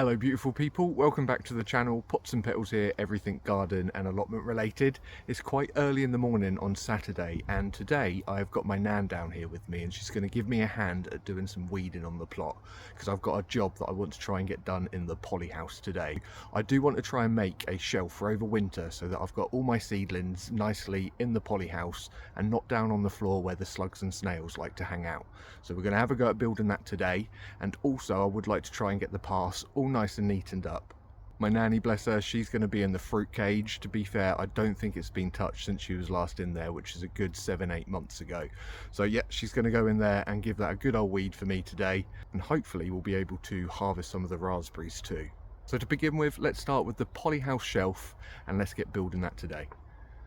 Hello beautiful people, welcome back to the channel. Pots and Petals here, everything garden and allotment related. It's quite early in the morning on Saturday, and today I've got my nan down here with me, and she's going to give me a hand at doing some weeding on the plot because I've got a job that I want to try and get done in the Polyhouse today. I do want to try and make a shelf for over winter so that I've got all my seedlings nicely in the Polyhouse and not down on the floor where the slugs and snails like to hang out. So we're going to have a go at building that today, and also I would like to try and get the paths all nice and neatened up. My nanny, bless her, she's going to be in the fruit cage. To be fair, I don't think it's been touched since she was last in there, which is a good 7-8 months ago. So yeah, she's going to go in there and give that a good old weed for me today, and hopefully we'll be able to harvest some of the raspberries too. So to begin with, let's start with the Polyhouse shelf and let's get building that today.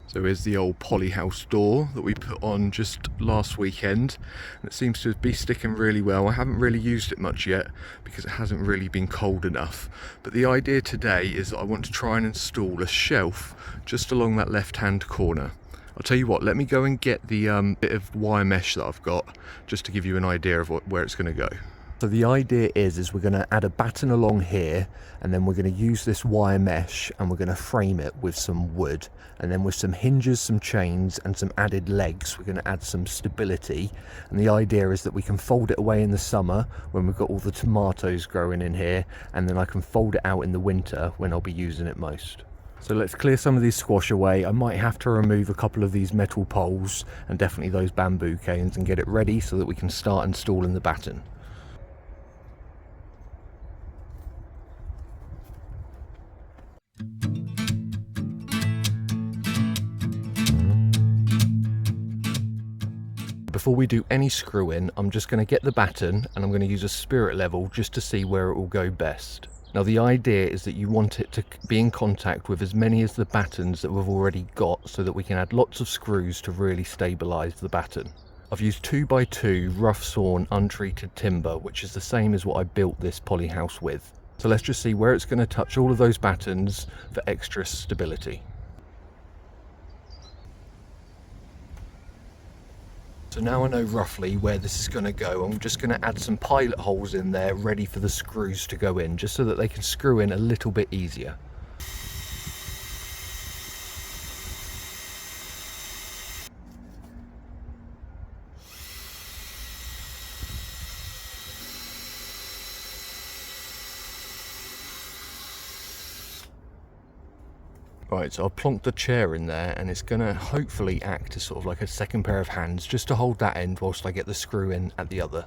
So here's the old Polyhouse door that we put on just last weekend, and it seems to be sticking really well. I haven't really used it much yet because it hasn't really been cold enough. But the idea today is that I want to try and install a shelf just along that left hand corner. I'll tell you what, let me go and get the bit of wire mesh that I've got just to give you an idea of where it's going to go. So the idea is we're going to add a batten along here, and then we're going to use this wire mesh and we're going to frame it with some wood, and then with some hinges, some chains and some added legs we're going to add some stability. And the idea is that we can fold it away in the summer when we've got all the tomatoes growing in here, and then I can fold it out in the winter when I'll be using it most. So let's clear some of these squash away. I might have to remove a couple of these metal poles and definitely those bamboo canes and get it ready so that we can start installing the batten. Before we do any screwing, I'm just going to get the batten and I'm going to use a spirit level just to see where it will go best. Now the idea is that you want it to be in contact with as many as the battens that we've already got so that we can add lots of screws to really stabilise the batten. I've used 2x2 rough sawn untreated timber, which is the same as what I built this Polyhouse with. So let's just see where it's going to touch all of those battens for extra stability. So now I know roughly where this is going to go. I'm just going to add some pilot holes in there ready for the screws to go in, just so that they can screw in a little bit easier. Right, so I've plonked the chair in there, and it's going to hopefully act as sort of like a second pair of hands just to hold that end whilst I get the screw in at the other.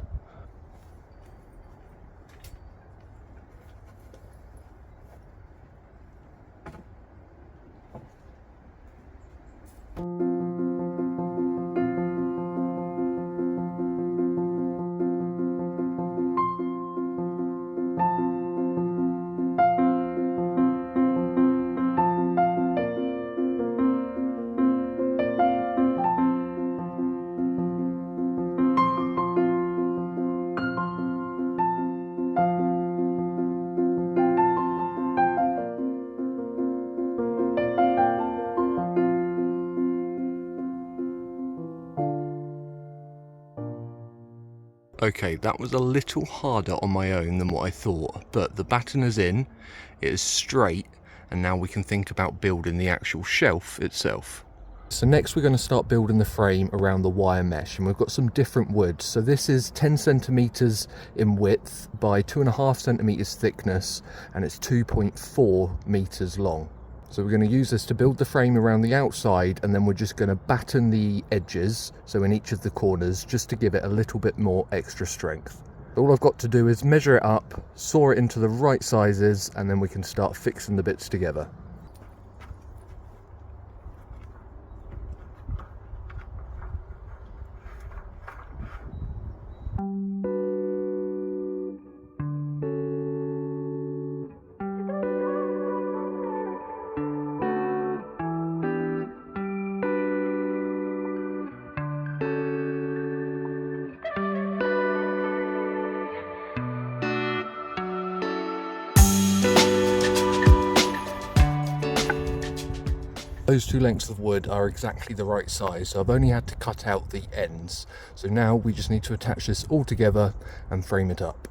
Okay, that was a little harder on my own than what I thought, but the batten is in, it is straight, and now we can think about building the actual shelf itself. So next we're going to start building the frame around the wire mesh, and we've got some different woods. So this is 10 centimeters in width by 2.5 centimeters thickness, and it's 2.4 meters long. So we're going to use this to build the frame around the outside, and then we're just going to batten the edges, so in each of the corners, just to give it a little bit more extra strength. All I've got to do is measure it up, saw it into the right sizes, and then we can start fixing the bits together. Those two lengths of wood are exactly the right size, so I've only had to cut out the ends. So now we just need to attach this all together and frame it up.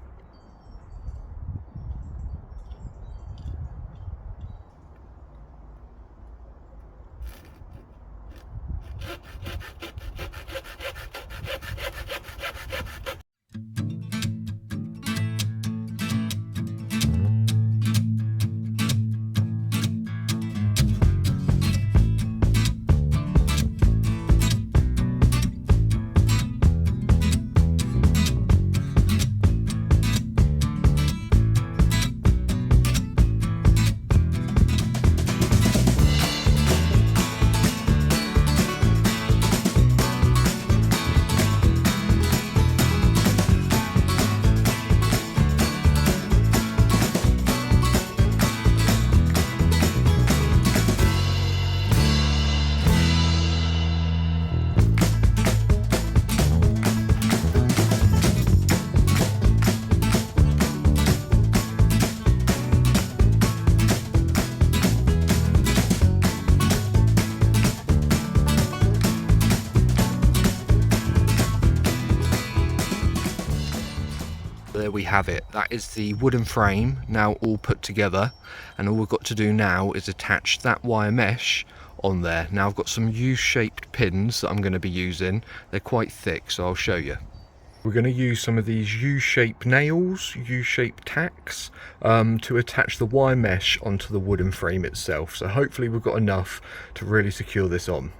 there we have it. That is the wooden frame now all put together, and all we've got to do now is attach that wire mesh on there. Now I've got some U-shaped pins that I'm going to be using. They're quite thick, so I'll show you. We're going to use some of these U-shaped nails, U-shaped tacks, to attach the wire mesh onto the wooden frame itself. So hopefully we've got enough to really secure this on.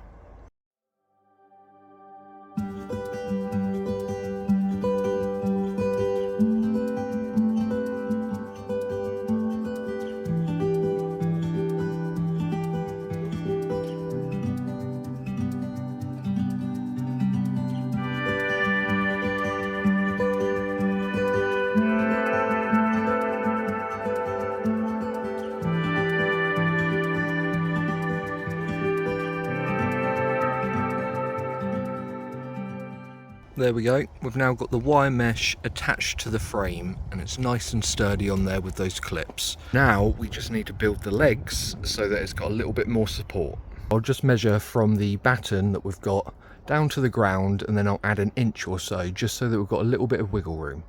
There we go, we've now got the wire mesh attached to the frame and it's nice and sturdy on there with those clips. Now we just need to build the legs so that it's got a little bit more support. I'll just measure from the batten that we've got down to the ground, and then I'll add an inch or so just so that we've got a little bit of wiggle room.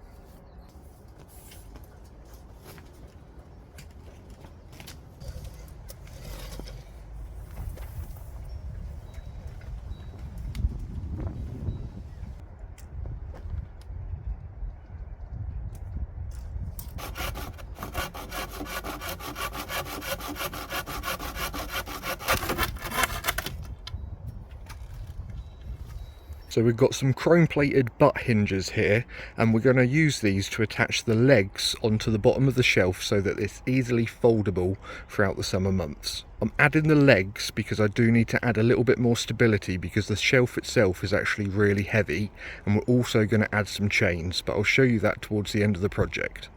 So we've got some chrome plated butt hinges here, and we're going to use these to attach the legs onto the bottom of the shelf so that it's easily foldable throughout the summer months. I'm adding the legs because I do need to add a little bit more stability because the shelf itself is actually really heavy, and we're also going to add some chains, but I'll show you that towards the end of the project.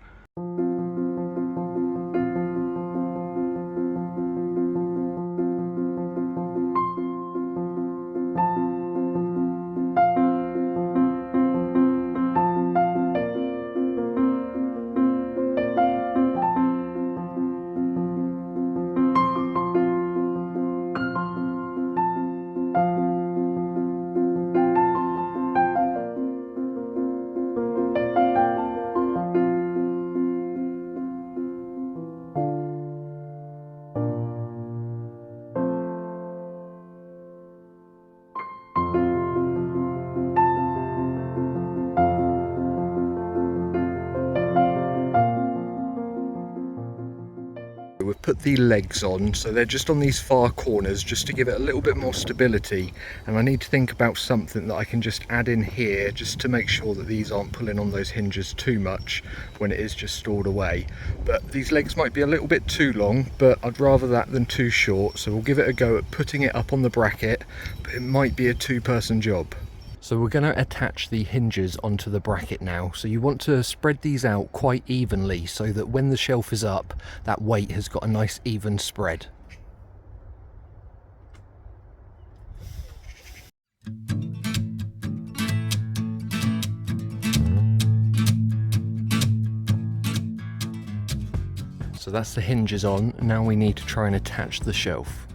We've put the legs on, so they're just on these far corners just to give it a little bit more stability, and I need to think about something that I can just add in here just to make sure that these aren't pulling on those hinges too much when it is just stored away. But these legs might be a little bit too long, but I'd rather that than too short, so we'll give it a go at putting it up on the bracket, but it might be a two-person job. So we're going to attach the hinges onto the bracket now. So you want to spread these out quite evenly so that when the shelf is up, that weight has got a nice even spread. So that's the hinges on. Now we need to try and attach the shelf.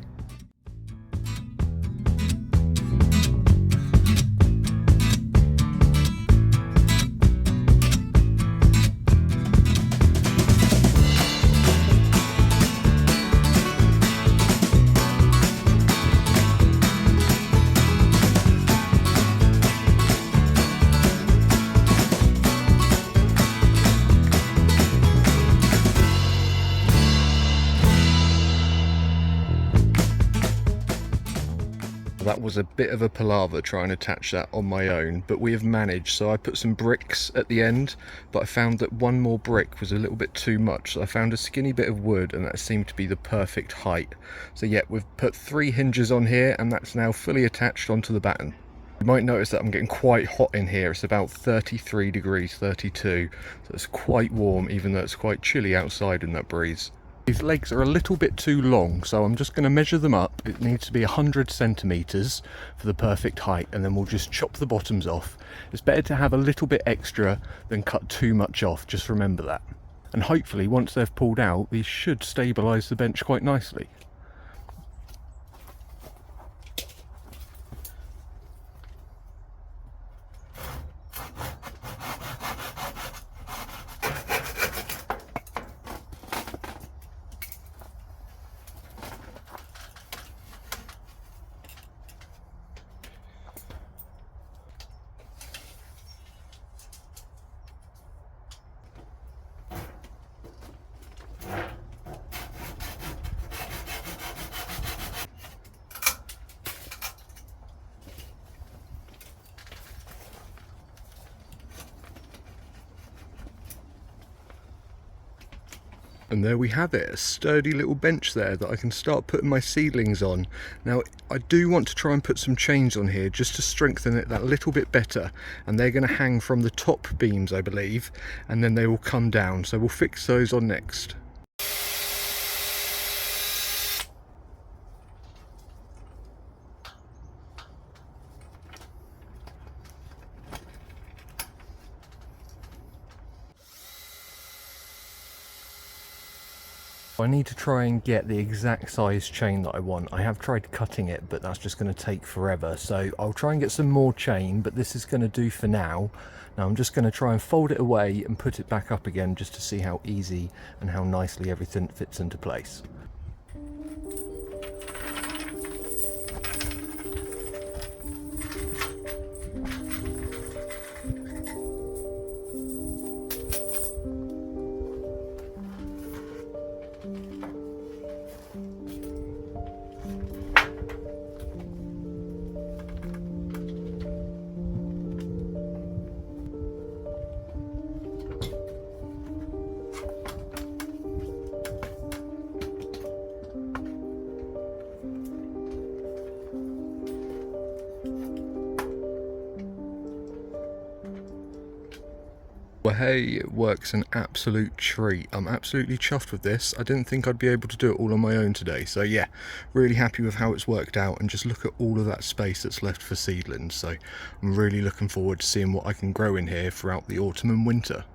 That was a bit of a palaver trying to attach that on my own, but we have managed. So I put some bricks at the end, but I found that one more brick was a little bit too much. So I found a skinny bit of wood, and that seemed to be the perfect height. So yeah, we've put 3 hinges on here, and that's now fully attached onto the batten. You might notice that I'm getting quite hot in here. It's about 33 degrees, 32, so it's quite warm even though it's quite chilly outside in that breeze. These legs are a little bit too long, so I'm just going to measure them up. It needs to be 100 centimeters for the perfect height, and then we'll just chop the bottoms off. It's better to have a little bit extra than cut too much off, just remember that. And hopefully once they've pulled out, these should stabilize the bench quite nicely. And there we have it, a sturdy little bench there that I can start putting my seedlings on. Now I do want to try and put some chains on here just to strengthen it that little bit better, and they're going to hang from the top beams I believe, and then they will come down, so we'll fix those on next. I need to try and get the exact size chain that I want. I have tried cutting it, but that's just going to take forever. So I'll try and get some more chain, but this is going to do for now. Now I'm just going to try and fold it away and put it back up again just to see how easy and how nicely everything fits into place. Well, hey, it works an absolute treat. I'm absolutely chuffed with this. I didn't think I'd be able to do it all on my own today. So yeah, really happy with how it's worked out, and just look at all of that space that's left for seedlings. So I'm really looking forward to seeing what I can grow in here throughout the autumn and winter.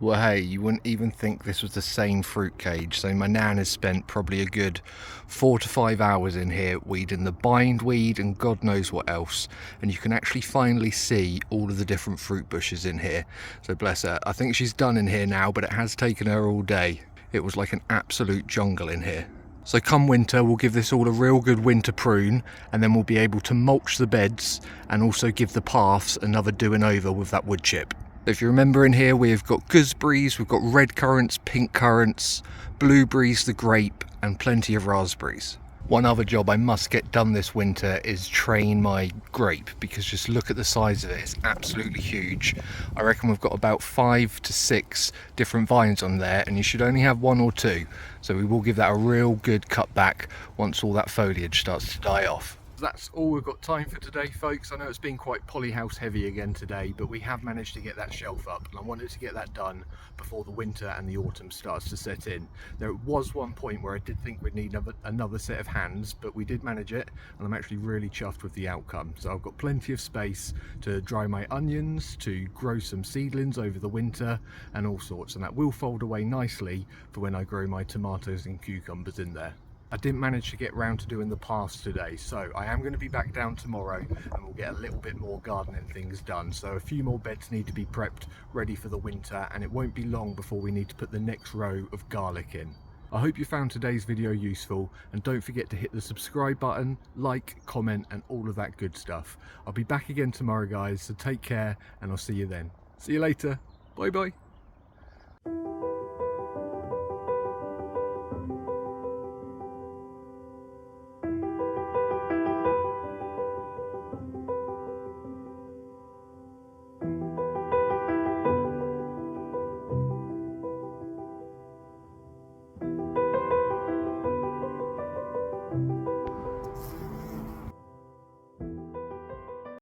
Well, hey, you wouldn't even think this was the same fruit cage. So my nan has spent probably a good 4 to 5 hours in here weeding the bindweed and God knows what else. And you can actually finally see all of the different fruit bushes in here. So bless her. I think she's done in here now, but it has taken her all day. It was like an absolute jungle in here. So come winter, we'll give this all a real good winter prune, and then we'll be able to mulch the beds and also give the paths another doing over with that wood chip. If you remember, in here we've got gooseberries, we've got red currants, pink currants, blueberries, the grape, and plenty of raspberries. One other job I must get done this winter is train my grape, because just look at the size of it, it's absolutely huge. I reckon we've got about 5 to 6 different vines on there, and you should only have 1 or 2. So we will give that a real good cut back once all that foliage starts to die off. That's all we've got time for today, folks. I know it's been quite Polyhouse heavy again today, but we have managed to get that shelf up, and I wanted to get that done before the winter and the autumn starts to set in. There was one point where I did think we'd need another set of hands, but we did manage it, and I'm actually really chuffed with the outcome. So I've got plenty of space to dry my onions, to grow some seedlings over the winter and all sorts, and that will fold away nicely for when I grow my tomatoes and cucumbers in there. I didn't manage to get round to doing the paths today, so I am going to be back down tomorrow and we'll get a little bit more gardening things done. So a few more beds need to be prepped ready for the winter, and it won't be long before we need to put the next row of garlic in. I hope you found today's video useful, and don't forget to hit the subscribe button, like, comment and all of that good stuff. I'll be back again tomorrow guys, so take care and I'll see you then. See you later. Bye bye.